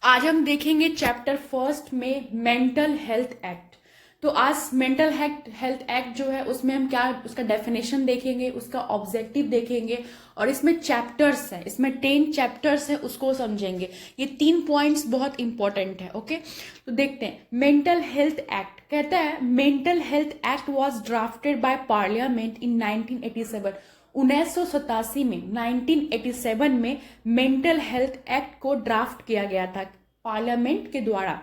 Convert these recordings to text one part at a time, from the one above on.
आज हम देखेंगे चैप्टर फर्स्ट में मेंटल हेल्थ एक्ट। तो आज मेंटल हेल्थ एक्ट जो है उसमें हम क्या उसका डेफिनेशन देखेंगे, उसका ऑब्जेक्टिव देखेंगे और इसमें चैप्टर्स है, इसमें 10 चैप्टर्स है, उसको समझेंगे। ये 3 पॉइंट्स बहुत इंपॉर्टेंट है। ओके, तो देखते हैं। मेंटल हेल्थ एक्ट कहता है mental health act was drafted by parliament in 1987। 1987 में 1987 में मेंटल हेल्थ एक्ट को ड्राफ्ट किया गया था पार्लियामेंट के द्वारा।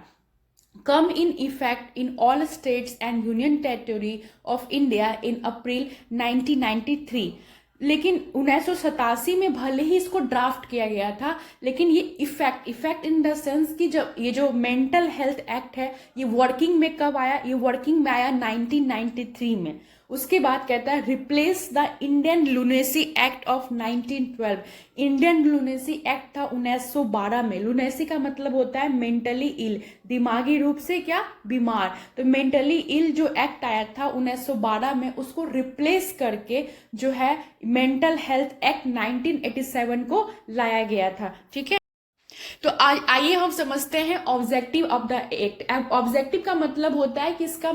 Come in effect in all states and union territory of India in April 1993। लेकिन 1987 में भले ही इसको ड्राफ्ट किया गया था, लेकिन ये इफेक्ट इन द सेंस कि जब ये जो मेंटल हेल्थ एक्ट है ये वर्किंग में कब आया, ये वर्किंग में आया 1993 में। उसके बाद कहता है replace the Indian lunacy act of 1912। Indian lunacy act था 1912 में। लुनेसी का मतलब होता है मेंटली इल, दिमागी रूप से क्या, बीमार। तो मेंटली इल जो एक्ट आया था 1912 में, उसको रिप्लेस करके जो है मेंटल हेल्थ एक्ट 1987 को लाया गया था। ठीक है, तो आइए हम समझते हैं objective of the act. Objective का मतलब होता है कि इसका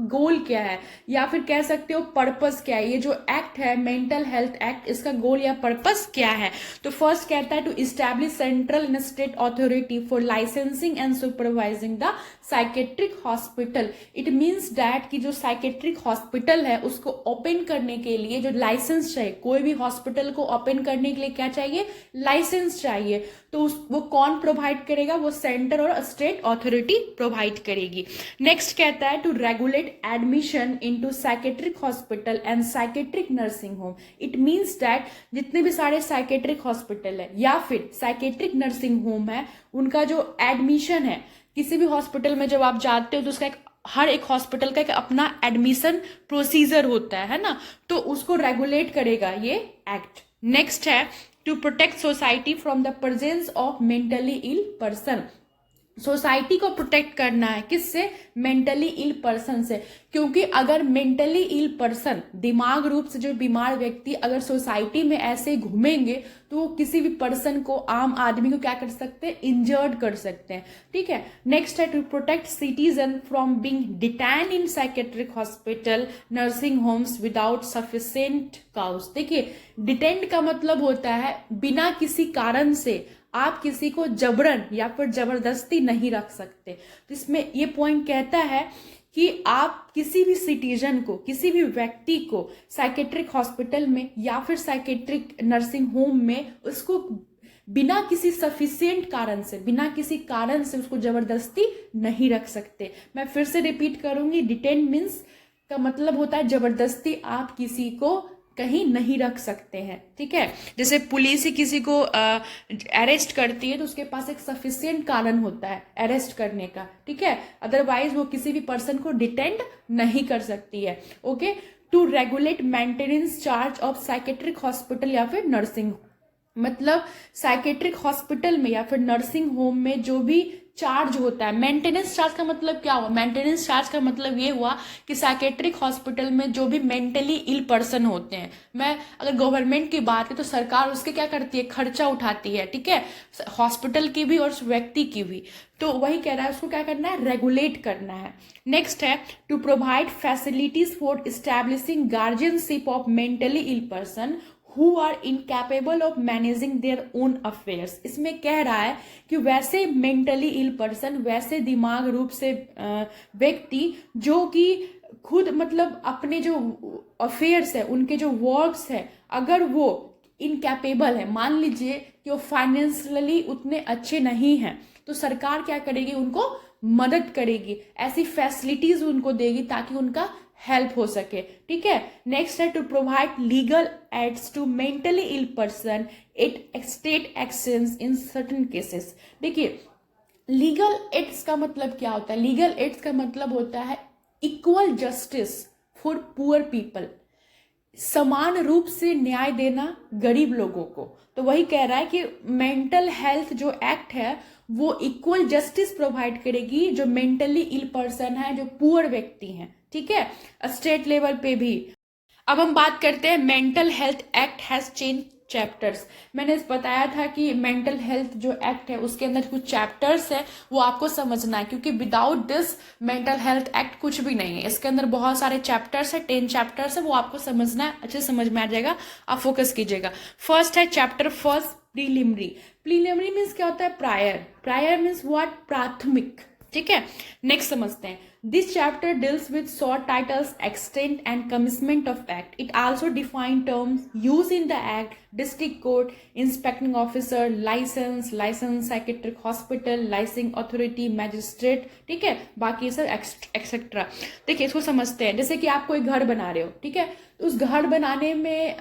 गोल क्या है, या फिर कह सकते हो पर्पस क्या है। ये जो एक्ट है मेंटल हेल्थ एक्ट, इसका गोल या पर्पस क्या है। तो फर्स्ट कहता है to establish central and state authority for licensing and supervising the psychiatric hospital. It means that कि जो साइकेट्रिक हॉस्पिटल है उसको ओपन करने के लिए जो लाइसेंस चाहिए, कोई भी हॉस्पिटल को ओपन करने के लिए क्या चाहिए, लाइसेंस चाहिए। तो वो कौन प्रोवाइड करेगा, वो सेंटर और स्टेट अथॉरिटी प्रोवाइड करेगी। नेक्स्ट कहता है to regulate admission into psychiatric hospital and psychiatric nursing home. It means that जितने भी सारे साइकेट्रिक हॉस्पिटल है या फिर साइकेट्रिक नर्सिंग होम है, उनका जो एडमिशन है, किसी भी हॉस्पिटल में जब आप जाते हो तो उसका हर एक हॉस्पिटल का एक अपना एडमिशन प्रोसीजर होता है ना, तो उसको रेगुलेट करेगा ये एक्ट। नेक्स्ट है to protect society from the presence of mentally ill person. Society को प्रोटेक्ट करना है, किससे, मेंटली इल पर्सन से। क्योंकि अगर मेंटली इल पर्सन, दिमाग रूप से जो बीमार व्यक्ति अगर सोसाइटी में ऐसे घूमेंगे तो वो किसी भी पर्सन को, आम आदमी को क्या कर सकते हैं, इंजर्ड कर सकते हैं। ठीक है, नेक्स्ट है to protect citizen from being detain in psychiatric hospital nursing homes without sufficient cause. देखिए, डिटेंड का मतलब होता है बिना किसी कारण से आप किसी को जबरन या फिर जबरदस्ती नहीं रख सकते। तो इसमें ये पॉइंट कहता है कि आप किसी भी सिटीजन को, किसी भी व्यक्ति को साइकेट्रिक हॉस्पिटल में या फिर साइकेट्रिक नर्सिंग होम में उसको बिना किसी सफिशिएंट कारण से, बिना किसी कारण से उसको जबरदस्ती नहीं रख सकते। मैं फिर से रिपीट करूंगी, डिटेन मीन्स का मतलब होता है जबरदस्ती आप किसी को कहीं नहीं रख सकते हैं। ठीक है, जैसे पुलिस ही किसी को अरेस्ट करती है तो उसके पास एक सफिशिएंट कारण होता है अरेस्ट करने का। ठीक है, अदरवाइज वो किसी भी पर्सन को डिटेंड नहीं कर सकती है। Okay, to regulate maintenance charge of psychiatric hospital या फिर नर्सिंग, मतलब साइकेट्रिक हॉस्पिटल में या फिर नर्सिंग होम में जो भी चार्ज होता है। मेंटेनेंस चार्ज का मतलब क्या हुआ, मेंटेनेंस चार्ज का मतलब ये हुआ कि साइकेट्रिक हॉस्पिटल में जो भी मेंटली इल पर्सन होते हैं, मैं अगर गवर्नमेंट की बात है तो सरकार उसके क्या करती है, खर्चा उठाती है। ठीक है, हॉस्पिटल की भी और उस व्यक्ति की भी। तो वही कह रहा है उसको क्या करना है, रेगुलेट करना है। नेक्स्ट है to provide facilities for establishing guardianship of mentally ill person who are incapable of managing their own affairs। इसमें कह रहा है कि वैसे मेंटली इल पर्सन, वैसे दिमाग रूप से व्यक्ति जो कि खुद मतलब अपने जो अफेयर्स है, उनके जो वर्क्स है, अगर वो इनकैपेबल है, मान लीजिए कि वो फाइनेंशियली उतने अच्छे नहीं हैं, तो सरकार क्या करेगी, उनको मदद करेगी, ऐसी फैसिलिटीज उनको देगी ताकि उनका हेल्प हो सके। ठीक है, नेक्स्ट है to provide legal aids to mentally ill person at state actions in certain cases. देखिए, लीगल एड्स का मतलब क्या होता है, लीगल एड्स का मतलब होता है equal justice for poor people, समान रूप से न्याय देना गरीब लोगों को। तो वही कह रहा है कि मेंटल हेल्थ जो एक्ट है वो इक्वल जस्टिस प्रोवाइड करेगी जो मेंटली इल पर्सन है, जो पुअर व्यक्ति हैं। ठीक है, स्टेट लेवल पे भी। अब हम बात करते हैं mental health act has change chapters. मैंने इस बताया था कि मेंटल हेल्थ जो एक्ट है उसके अंदर कुछ चैप्टर्स है, वो आपको समझना है, क्योंकि without this mental health act कुछ भी नहीं है। इसके अंदर बहुत सारे चैप्टर्स है, 10 चैप्टर्स है, वो आपको समझना है, अच्छे से समझ में आ जाएगा, आप फोकस कीजिएगा। फर्स्ट है chapter first, preliminary. Preliminary means क्या होता है? प्रायर। Prior means what? प्राथमिक। ठीक है, नेक्स्ट समझते हैं। This chapter deals with short titles, extent and commitment of act. It also define terms use in the act, district court, inspecting officer, licence, licence psychiatric hospital, licensing authority, magistrate, ठीक है, बाकी सब etcetera. देखिए इसको समझते हैं। जैसे कि आप कोई घर बना रहे हो, ठीक है, तो उस घर बनाने में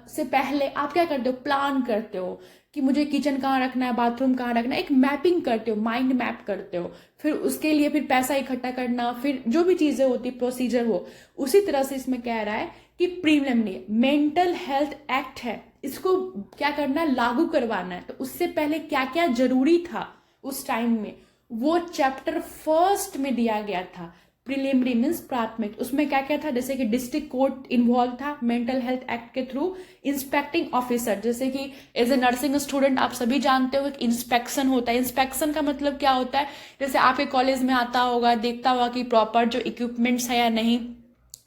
से पहले आप क्या करते हो? प्लान करते हो कि मुझे किचन कहाँ रखना है, बाथरूम कहाँ रखना है, एक मैपिंग करते हो, माइंड मैप करते हो। फिर उसके लिए फिर पैसा इकट्ठा करना, फिर जो भी चीजें होती, प्रोसीजर हो, उसी तरह से इसमें कह रहा है कि प्रीलिमिनरी मेंटल हेल्थ एक्ट है, इसको क्या करना है? लागू करवाना है। तो उससे पहले क्या क्या जरूरी था उस टाइम में, वो चैप्टर फर्स्ट में दिया गया था। प्रीलिमिनरी मीन्स प्राथमिक। उसमें क्या क्या था? जैसे कि डिस्ट्रिक्ट कोर्ट इन्वॉल्व था मेंटल हेल्थ एक्ट के थ्रू, इंस्पेक्टिंग ऑफिसर, जैसे कि एज ए नर्सिंग स्टूडेंट आप सभी जानते हो एक इंस्पेक्शन होता है। इंस्पेक्शन का मतलब क्या होता है? जैसे आपके कॉलेज में आता होगा, देखता होगा कि प्रॉपर जो इक्विपमेंट्स है या नहीं,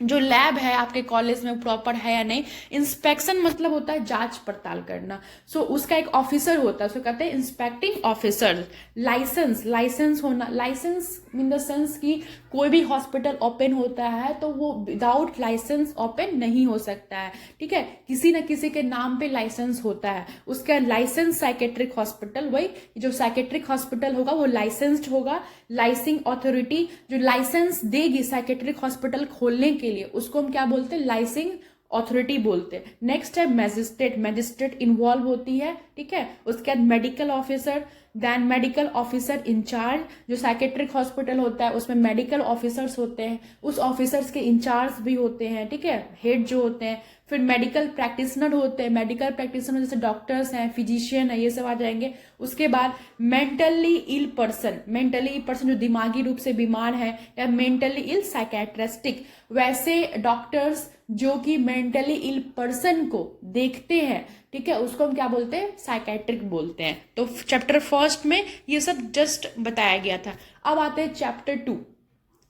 जो लैब है आपके कॉलेज में प्रॉपर है या नहीं। इंस्पेक्शन मतलब होता है जांच पड़ताल करना। सो उसका एक ऑफिसर होता है, उसको कहते हैं इंस्पेक्टिंग ऑफिसर। लाइसेंस, लाइसेंस होना, लाइसेंस इन द सेंस कि कोई भी हॉस्पिटल ओपन होता है तो वो विदाउट लाइसेंस ओपन नहीं हो सकता है, ठीक है, किसी न किसी के नाम पे लाइसेंस होता है। उसका लाइसेंस साइकेट्रिक हॉस्पिटल, वही जो साइकेट्रिक हॉस्पिटल होगा वो लाइसेंस्ड होगा। लाइसिंग अथॉरिटी जो लाइसेंस देगी साइकेट्रिक हॉस्पिटल खोलने के लिए, उसको हम क्या बोलते हैं? लाइसिंग अथॉरिटी बोलते हैं। नेक्स्ट है मैजिस्ट्रेट। मैजिस्ट्रेट इन्वॉल्व होती है, ठीक है। उसके बाद medical officer, then medical officer incharge. जो साइकेट्रिक हॉस्पिटल होता है उसमें मेडिकल ऑफिसर्स होते हैं, उस ऑफिसर्स के इंचार्ज भी होते हैं, ठीक है, हेड जो होते हैं। फिर मेडिकल प्रैक्टिशनर होते हैं, मेडिकल प्रैक्टिशनर जैसे डॉक्टर्स हैं, फिजिशियन है, ये सब आ जाएंगे। उसके बाद mentally ill person, mentally ill person जो दिमागी रूप से बीमार है, या मेंटली इल साइकेट्रिस्टिक, वैसे डॉक्टर्स जो कि मेंटली इल पर्सन को देखते हैं, ठीक है, उसको हम क्या बोलते हैं? साइकेट्रिक बोलते हैं। तो चैप्टर फर्स्ट में ये सब जस्ट बताया गया था। अब आते हैं चैप्टर 2।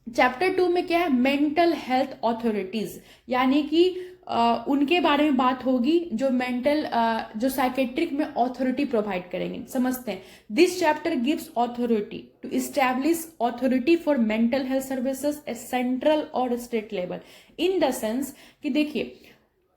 चैप्टर 2 में क्या है? मेंटल हेल्थ अथॉरिटीज, यानी कि उनके बारे में बात होगी जो मेंटल जो साइकेट्रिक में अथॉरिटी प्रोवाइड करेंगे। समझते हैं। This chapter gives authority to establish authority for mental health services at central और state level. In the sense कि देखिए,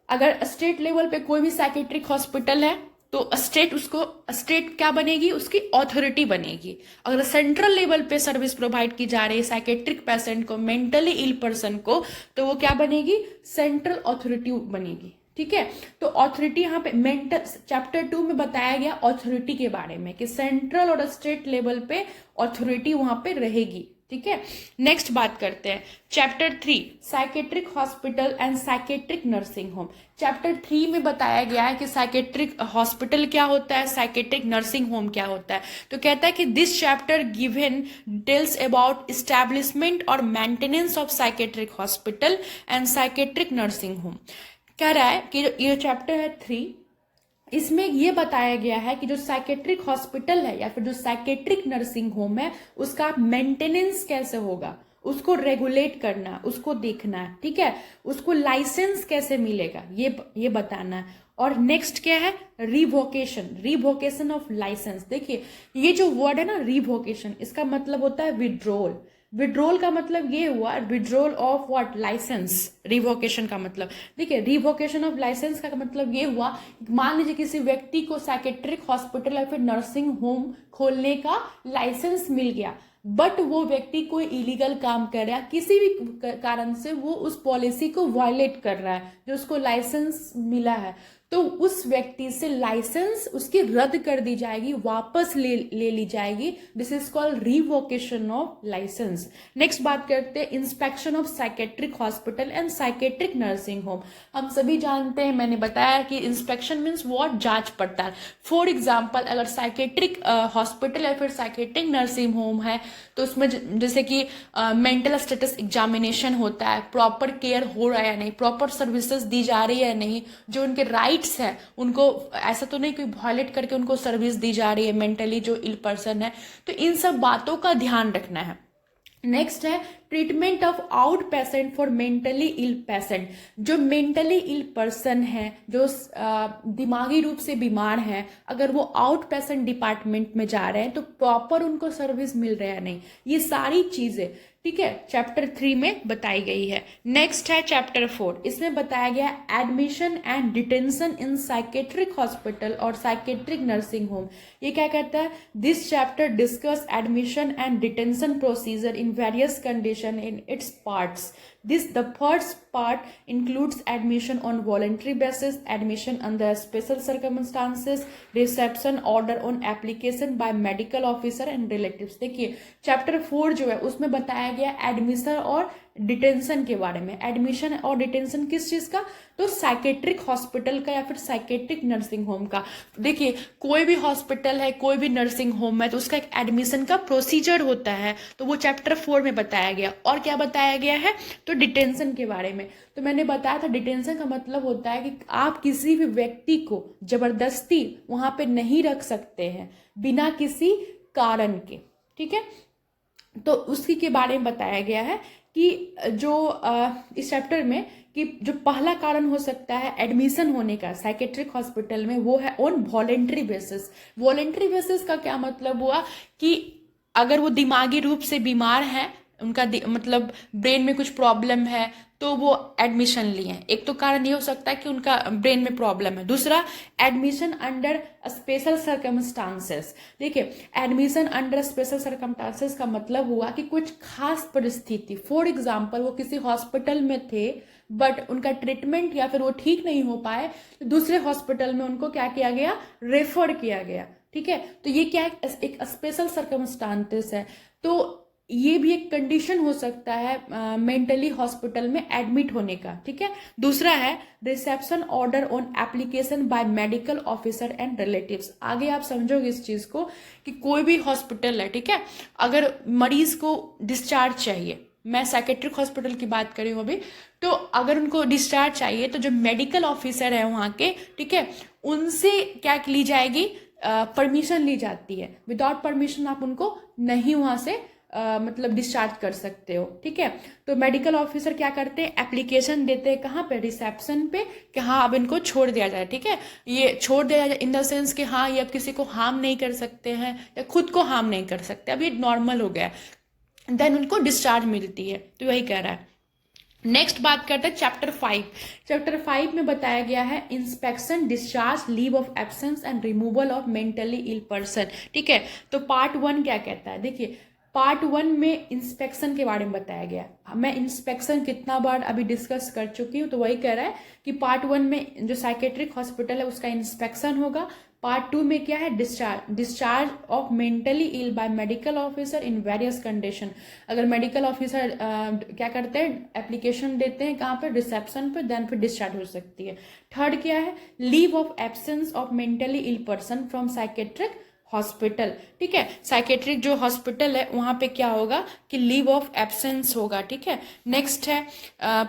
अगर स्टेट लेवल पे कोई भी साइकेट्रिक हॉस्पिटल है तो स्टेट क्या बनेगी? उसकी अथॉरिटी बनेगी। अगर सेंट्रल लेवल पे सर्विस प्रोवाइड की जा रही है साइकेट्रिक पेशेंट को, मेंटली इल पर्सन को, तो वो क्या बनेगी? सेंट्रल अथॉरिटी बनेगी, ठीक है। तो अथॉरिटी यहाँ पे मेंटल चैप्टर 2 में बताया गया अथॉरिटी के बारे में कि सेंट्रल और स्टेट लेवल पे अथॉरिटी वहां पे रहेगी, ठीक है। नेक्स्ट बात करते हैं chapter 3, psychiatric hospital and psychiatric nursing home. Chapter 3 में बताया गया है कि साइकेट्रिक हॉस्पिटल क्या होता है, साइकेट्रिक नर्सिंग होम क्या होता है। तो कहता है कि this chapter given deals about establishment और maintenance of psychiatric hospital and psychiatric nursing home. कह रहा है कि ये चैप्टर है 3, इसमें यह बताया गया है कि जो साइकेट्रिक हॉस्पिटल है या फिर जो साइकेट्रिक नर्सिंग होम है उसका मेंटेनेंस कैसे होगा, उसको रेगुलेट करना, उसको देखना है, ठीक है, उसको लाइसेंस कैसे मिलेगा ये बताना है। और नेक्स्ट क्या है? Revocation of licence. देखिए ये जो वर्ड है ना रिवोकेशन, इसका मतलब होता है विड्रॉल। विड्रॉल का मतलब ये हुआ withdrawal of what? Licence. Revocation का मतलब, देखिए रिवोकेशन ऑफ लाइसेंस का मतलब ये हुआ, मान लीजिए किसी व्यक्ति को साइकेट्रिक हॉस्पिटल या फिर नर्सिंग होम खोलने का लाइसेंस मिल गया, बट वो व्यक्ति कोई इलीगल काम कर रहा है, किसी भी कारण से वो उस पॉलिसी को वायलेट कर रहा है जो उसको लाइसेंस मिला है, तो उस व्यक्ति से लाइसेंस उसकी रद्द कर दी जाएगी, वापस ले ली जाएगी। This is called revocation of licence. Next बात करते हैं inspection of psychiatric hospital and psychiatric nursing home. हम सभी जानते हैं, मैंने बताया कि इंस्पेक्शन मीन्स व्हाट? जांच पड़ताल। फॉर एग्जाम्पल अगर साइकेट्रिक हॉस्पिटल या फिर साइकेट्रिक नर्सिंग होम है तो उसमें जैसे कि मेंटल स्टेटस एग्जामिनेशन होता है, प्रॉपर केयर हो रहा है या नहीं, प्रॉपर सर्विसेज दी जा रही है या नहीं, जो उनके राइट राइट्स है उनको ऐसा तो नहीं कोई वायलेट करके उनको सर्विस दी जा रही है, मेंटली जो इल पर्सन है। तो इन सब बातों का ध्यान रखना है। नेक्स्ट है treatment of out patient for mentally ill patient. जो मेंटली इल पर्सन है, जो दिमागी रूप से बीमार है, अगर वो आउट पेशेंट डिपार्टमेंट में जा रहे हैं तो प्रॉपर उनको सर्विस मिल रहा है नहीं, ये सारी चीजें ठीक है चैप्टर 3 में बताई गई है। नेक्स्ट है चैप्टर 4, इसमें बताया गया admission and detention in psychiatric hospital और साइकेट्रिक नर्सिंग होम। ये क्या कहता है, this chapter discuss admission and detention procedure in various condition in its parts. The first part includes admission on voluntary basis, admission under special circumstances, reception order on application by medical officer and relatives। देखिए chapter 4 जो है उसमें बताया गया admission और detention के बारे में। एडमिशन और डिटेंशन किस चीज का, तो साइकेट्रिक हॉस्पिटल का या फिर साइकेट्रिक नर्सिंग होम का। देखिए कोई भी हॉस्पिटल है, कोई भी नर्सिंग होम है तो उसका एक एडमिशन का प्रोसीजर होता है, तो वो चैप्टर 4 में बताया गया। और क्या बताया गया है, तो डिटेंशन के बारे में। तो मैंने बताया था डिटेंशन का मतलब होता है कि आप किसी भी व्यक्ति को जबरदस्ती वहां पे नहीं रख सकते हैं बिना किसी कारण के, ठीक है। तो उसकी के बारे में बताया गया है कि जो इस चैप्टर में कि जो पहला कारण हो सकता है एडमिशन होने का साइकेट्रिक हॉस्पिटल में, वो है on voluntary basis. Voluntary basis का क्या मतलब हुआ कि अगर वो दिमागी रूप से बीमार है, उनका मतलब ब्रेन में कुछ प्रॉब्लम है तो वो एडमिशन लिए। एक तो कारण ये हो सकता है कि उनका ब्रेन में प्रॉब्लम है। दूसरा एडमिशन अंडर स्पेशल सर्कमस्टांसेस। देखिए एडमिशन अंडर स्पेशल सर्कमस्टांसेस का मतलब हुआ कि कुछ खास परिस्थिति, फॉर एग्जाम्पल वो किसी हॉस्पिटल में थे बट उनका ट्रीटमेंट या फिर वो ठीक नहीं हो पाए तो दूसरे हॉस्पिटल में उनको क्या किया गया, रेफर किया गया, ठीक है। तो ये क्या एक स्पेशल सर्कमस्टांसेस है। तो ये भी एक कंडीशन हो सकता है मेंटली हॉस्पिटल में एडमिट होने का, ठीक है। दूसरा है reception order on application by medical officer and relatives. आगे आप समझोगे इस चीज को कि कोई भी हॉस्पिटल है, ठीक है, अगर मरीज को डिस्चार्ज चाहिए, मैं साइकेट्रिक हॉस्पिटल की बात कर रही हूँ अभी, तो अगर उनको डिस्चार्ज चाहिए तो जो मेडिकल ऑफिसर है वहाँ के, ठीक है, उनसे क्या ली जाएगी, परमिशन ली जाती है। विदाउट परमिशन आप उनको नहीं वहाँ से मतलब डिस्चार्ज कर सकते हो, ठीक है। तो मेडिकल ऑफिसर क्या करते हैं, एप्लीकेशन देते हैं कहाँ पे, रिसेप्शन पे, कि हाँ अब इनको छोड़ दिया जाए, ठीक है। ये छोड़ दिया जाए इन द सेंस कि हाँ ये अब किसी को हार्म नहीं कर सकते हैं या खुद को हार्म नहीं कर सकते, अब ये नॉर्मल हो गया, देन उनको डिस्चार्ज मिलती है। तो वही कह रहा है। नेक्स्ट बात करते हैं चैप्टर 5। चैप्टर 5 में बताया गया है inspection, discharge, leave of absence and removal of mentally ill person, ठीक है। तो पार्ट 1 क्या कहता है, देखिए पार्ट 1 में इंस्पेक्शन के बारे में बताया गया। मैं इंस्पेक्शन कितना बार अभी डिस्कस कर चुकी हूँ, तो वही कह रहा है कि पार्ट 1 में जो साइकेट्रिक हॉस्पिटल है उसका इंस्पेक्शन होगा। पार्ट 2 में क्या है, discharge of mentally ill by medical officer in various condition. अगर मेडिकल ऑफिसर क्या करते हैं, एप्लीकेशन देते हैं कहाँ पे, रिसेप्शन पे, देन फिर डिस्चार्ज हो सकती है। थर्ड क्या है, leave of absence of mentally ill person from psychiatric hospital, ठीक है। साइकेट्रिक जो हॉस्पिटल है वहां पे क्या होगा कि लीव ऑफ एब्सेंस होगा, ठीक है। नेक्स्ट है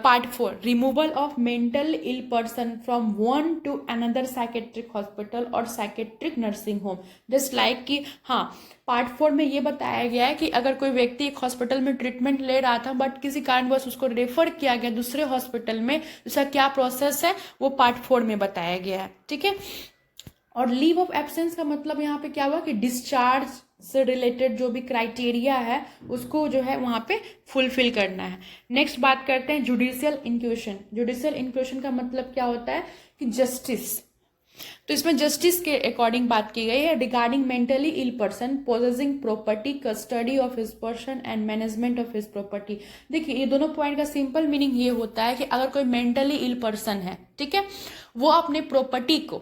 part 4, removal of mental ill person from one to another psychiatric hospital और psychiatric nursing home. Just like कि हाँ पार्ट 4 में ये बताया गया है कि अगर कोई व्यक्ति एक हॉस्पिटल में ट्रीटमेंट ले रहा था बट किसी कारणवश उसको रेफर किया गया दूसरे हॉस्पिटल में, उसका क्या प्रोसेस है वो पार्ट 4 में बताया गया है, ठीक है। और लीव ऑफ एब्सेंस का मतलब यहाँ पे क्या हुआ कि डिस्चार्ज से रिलेटेड जो भी क्राइटेरिया है उसको जो है वहां पे फुलफिल करना है। नेक्स्ट बात करते हैं जुडिशियल इंक्यूशन। जुडिशियल इंक्यूशन का मतलब क्या होता है कि जस्टिस। तो इसमें जस्टिस के अकॉर्डिंग बात की गई है, regarding mentally ill person possessing property, custody of his person and management of his property. देखिए ये दोनों पॉइंट का सिंपल मीनिंग ये होता है कि अगर कोई मेंटली इल पर्सन है, ठीक है, वो अपने प्रॉपर्टी को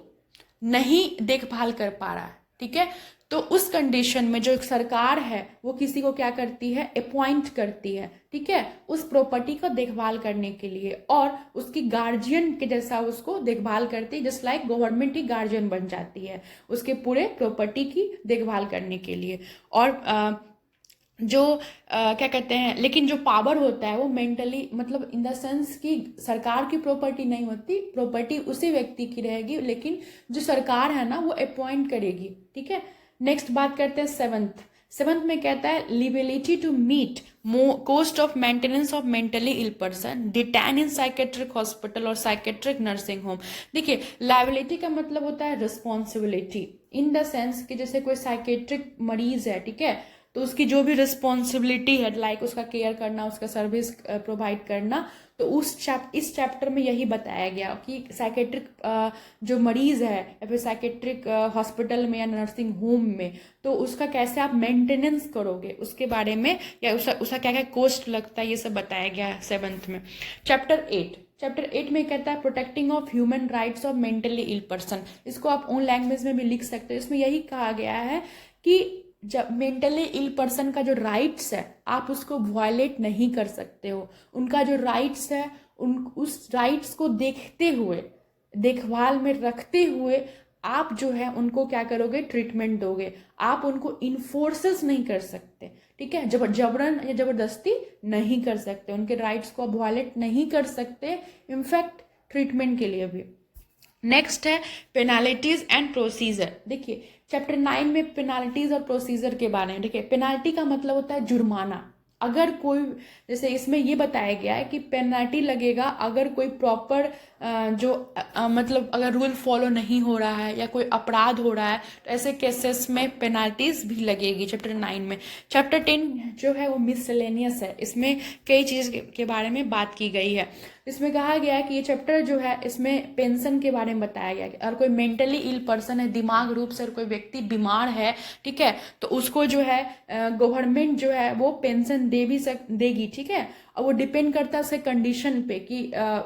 नहीं देखभाल कर पा रहा है, ठीक है, तो उस कंडीशन में जो एक सरकार है वो किसी को क्या करती है, अपॉइंट करती है, ठीक है, उस प्रॉपर्टी को देखभाल करने के लिए, और उसकी गार्जियन के जैसा उसको देखभाल करती है। जस्ट लाइक गवर्नमेंट ही गार्जियन बन जाती है उसके पूरे प्रॉपर्टी की देखभाल करने के लिए। और जो क्या कहते हैं, लेकिन जो पावर होता है वो मेंटली, मतलब इन द सेंस कि सरकार की प्रॉपर्टी नहीं होती, प्रॉपर्टी उसी व्यक्ति की रहेगी, लेकिन जो सरकार है ना वो अपॉइंट करेगी। ठीक है, नेक्स्ट बात करते हैं सेवंथ। सेवंथ में कहता है liability to meet cost of maintenance of mentally ill person detain in psychiatric hospital और साइकेट्रिक नर्सिंग होम। देखिए, लाइबिलिटी का मतलब होता है रिस्पॉन्सिबिलिटी, इन द सेंस कि जैसे कोई साइकेट्रिक मरीज है, ठीक है, तो उसकी जो भी रिस्पॉन्सिबिलिटी है, लाइक उसका केयर करना, उसका सर्विस प्रोवाइड करना, तो इस चैप्टर में यही बताया गया कि साइकेट्रिक जो मरीज है या फिर साइकेट्रिक हॉस्पिटल में या नर्सिंग होम में, तो उसका कैसे आप मेंटेनेंस करोगे उसके बारे में, या उसका क्या क्या कॉस्ट लगता है, ये सब बताया गया है सेवन्थ में। चैप्टर 8 में कहता है protecting of human rights of mentally ill person. इसको आप ओन लैंग्वेज में भी लिख सकते हो। इसमें यही कहा गया है कि जब मेंटली इल पर्सन का जो राइट्स है आप उसको वायलेट नहीं कर सकते हो। उनका जो राइट्स है उस राइट्स को देखते हुए, देखभाल में रखते हुए आप जो है उनको क्या करोगे, ट्रीटमेंट दोगे। आप उनको इन्फोर्सेस नहीं कर सकते, ठीक है, जबरन या जबरदस्ती नहीं कर सकते, उनके राइट्स को आप वायलेट नहीं कर सकते, इनफैक्ट ट्रीटमेंट के लिए भी। नेक्स्ट है पेनाल्टीज एंड प्रोसीजर। देखिए, चैप्टर 9 में पेनाल्टीज और प्रोसीजर के बारे में। देखिए, पेनाल्टी का मतलब होता है जुर्माना। अगर कोई, जैसे इसमें ये बताया गया है कि पेनाल्टी लगेगा अगर कोई प्रॉपर मतलब अगर रूल फॉलो नहीं हो रहा है या कोई अपराध हो रहा है, तो ऐसे केसेस में पेनाल्टीज भी लगेगी चैप्टर 9 में। चैप्टर 10 जो है वो मिसलेनियस है। इसमें कई चीज़ के बारे में बात की गई है। इसमें कहा गया है कि ये चैप्टर जो है इसमें पेंशन के बारे में बताया गया है। अगर कोई मेंटली इल पर्सन है, दिमाग रूप से कोई व्यक्ति बीमार है, ठीक है, तो उसको जो है गवर्नमेंट जो है वो पेंशन देगी, ठीक है। और वो डिपेंड करता है उसके कंडीशन पे कि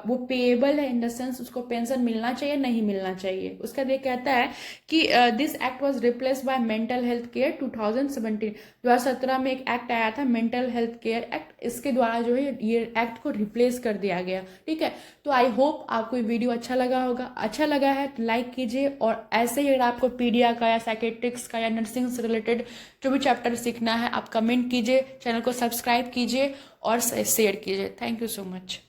वो पेएबल है, इन द सेंस उसको पेंशन मिलना चाहिए नहीं मिलना चाहिए। उसका ये कहता है कि this act was replaced by mental health care 2017। 2017 में एक एक्ट आया था, मेंटल हेल्थ केयर एक्ट। इसके द्वारा जो है ये एक्ट को रिप्लेस कर दिया गया, ठीक है। तो आई होप आपको ये वीडियो अच्छा लगा होगा। अच्छा लगा है तो लाइक कीजिए, और ऐसे ही अगर आपको पीडिया का या साइकेट्रिक्स का या नर्सिंग से रिलेटेड जो भी चैप्टर सीखना है आप कमेंट कीजिए, चैनल को सब्सक्राइब कीजिए और शेयर कीजिए। Thank you so much.